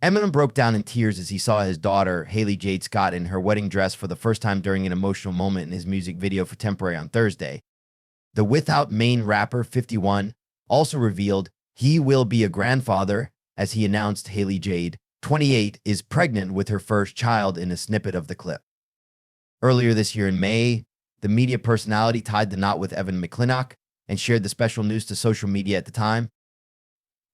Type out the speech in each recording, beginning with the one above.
Eminem broke down in tears as he saw his daughter, Hailie Jade Scott, in her wedding dress for the first time during an emotional moment in his music video for Temporary on Thursday. The Without Main rapper, 51, also revealed he will be a grandfather as he announced Hailie Jade, 28, is pregnant with her first child in a snippet of the clip. Earlier this year in May, the media personality tied the knot with Evan McClintock and shared the special news to social media at the time.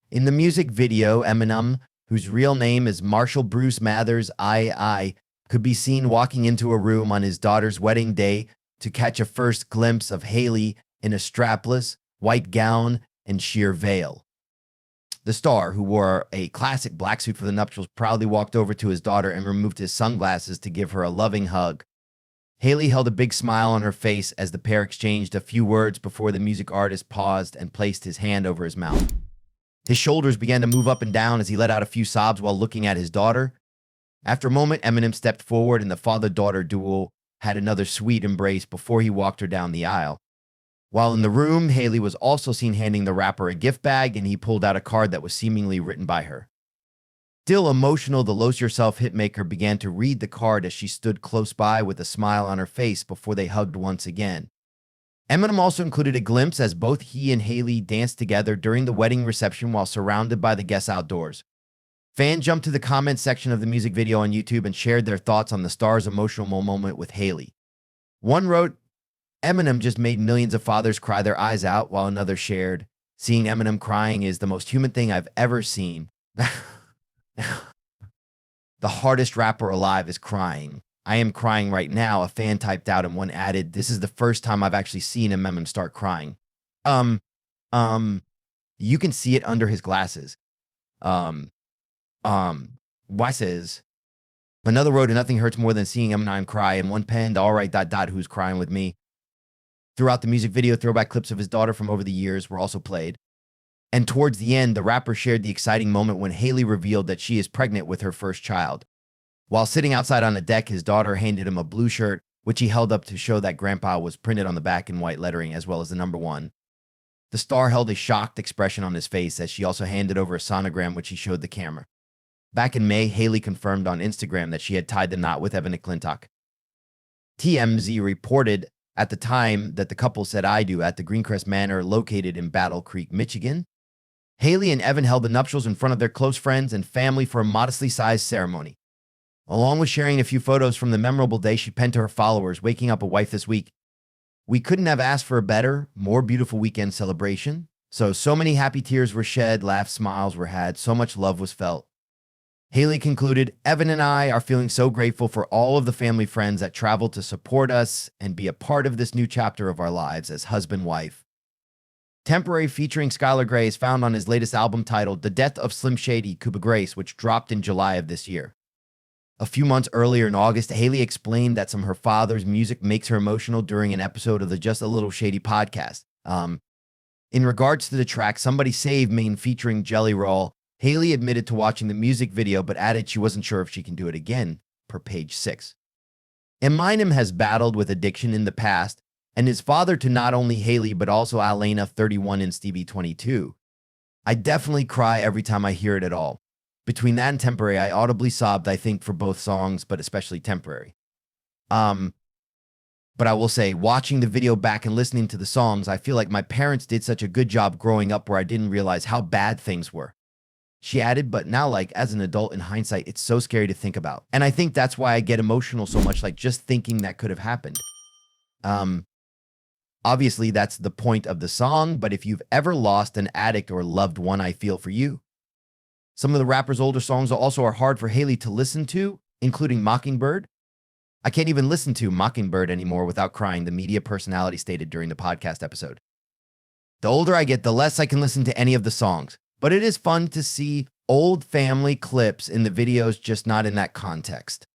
In the music video, Eminem, whose real name is Marshall Bruce Mathers II, could be seen walking into a room on his daughter's wedding day to catch a first glimpse of Hailie in a strapless, white gown and sheer veil. The star, who wore a classic black suit for the nuptials, proudly walked over to his daughter and removed his sunglasses to give her a loving hug. Hailie held a big smile on her face as the pair exchanged a few words before the music artist paused and placed his hand over his mouth. His shoulders began to move up and down as he let out a few sobs while looking at his daughter. After a moment, Eminem stepped forward and the father-daughter duo had another sweet embrace before he walked her down the aisle. While in the room, Hailie was also seen handing the rapper a gift bag, and he pulled out a card that was seemingly written by her. Still emotional, the Lose Yourself hitmaker began to read the card as she stood close by with a smile on her face before they hugged once again. Eminem also included a glimpse as both he and Hailie danced together during the wedding reception while surrounded by the guests outdoors. Fans jumped to the comment section of the music video on YouTube and shared their thoughts on the star's emotional moment with Hailie. One wrote, "Eminem just made millions of fathers cry their eyes out," while another shared, "Seeing Eminem crying is the most human thing I've ever seen." The hardest rapper alive is crying. "I am crying right now," a fan typed out, and one added, "This is the first time I've actually seen Eminem start crying." You can see it under his glasses. Why says, another wrote, "Nothing hurts more than seeing Eminem cry," and one penned, "All right, ... who's crying with me?" Throughout the music video, throwback clips of his daughter from over the years were also played. And towards the end, the rapper shared the exciting moment when Hailie revealed that she is pregnant with her first child. While sitting outside on the deck, his daughter handed him a blue shirt, which he held up to show that grandpa was printed on the back in white lettering, as well as the number 1. The star held a shocked expression on his face as she also handed over a sonogram, which he showed the camera. Back in May, Hailie confirmed on Instagram that she had tied the knot with Evan McClintock. TMZ reported at the time that the couple said "I do" at the Greencrest Manor located in Battle Creek, Michigan. Hailie and Evan held the nuptials in front of their close friends and family for a modestly sized ceremony. Along with sharing a few photos from the memorable day, she penned to her followers, "Waking up a wife this week. We couldn't have asked for a better, more beautiful weekend celebration. So many happy tears were shed, laughs, smiles were had, so much love was felt." Hailie concluded, "Evan and I are feeling so grateful for all of the family friends that traveled to support us and be a part of this new chapter of our lives as husband-wife." Temporary featuring Skylar Grey is found on his latest album titled The Death of Slim Shady, Cuba Grace, which dropped in July of this year. A few months earlier in August, Hailie explained that some of her father's music makes her emotional during an episode of the Just a Little Shady podcast. In regards to the track Somebody Save Main featuring Jelly Roll, Hailie admitted to watching the music video but added she wasn't sure if she can do it again, per page 6. Eminem has battled with addiction in the past, and is father to not only Hailie but also Alana, 31, and Stevie, 22. "I definitely cry every time I hear it at all. Between that and Temporary, I audibly sobbed, I think, for both songs, but especially Temporary. But I will say, watching the video back and listening to the songs, I feel like my parents did such a good job growing up where I didn't realize how bad things were." She added, "But now, like, as an adult in hindsight, it's so scary to think about. And I think that's why I get emotional so much, like, just thinking that could have happened." Obviously, that's the point of the song, but if you've ever lost an addict or loved one, I feel for you. Some of the rapper's older songs also are hard for Hailie to listen to, including Mockingbird. "I can't even listen to Mockingbird anymore without crying," the media personality stated during the podcast episode. "The older I get, the less I can listen to any of the songs, but it is fun to see old family clips in the videos, just not in that context."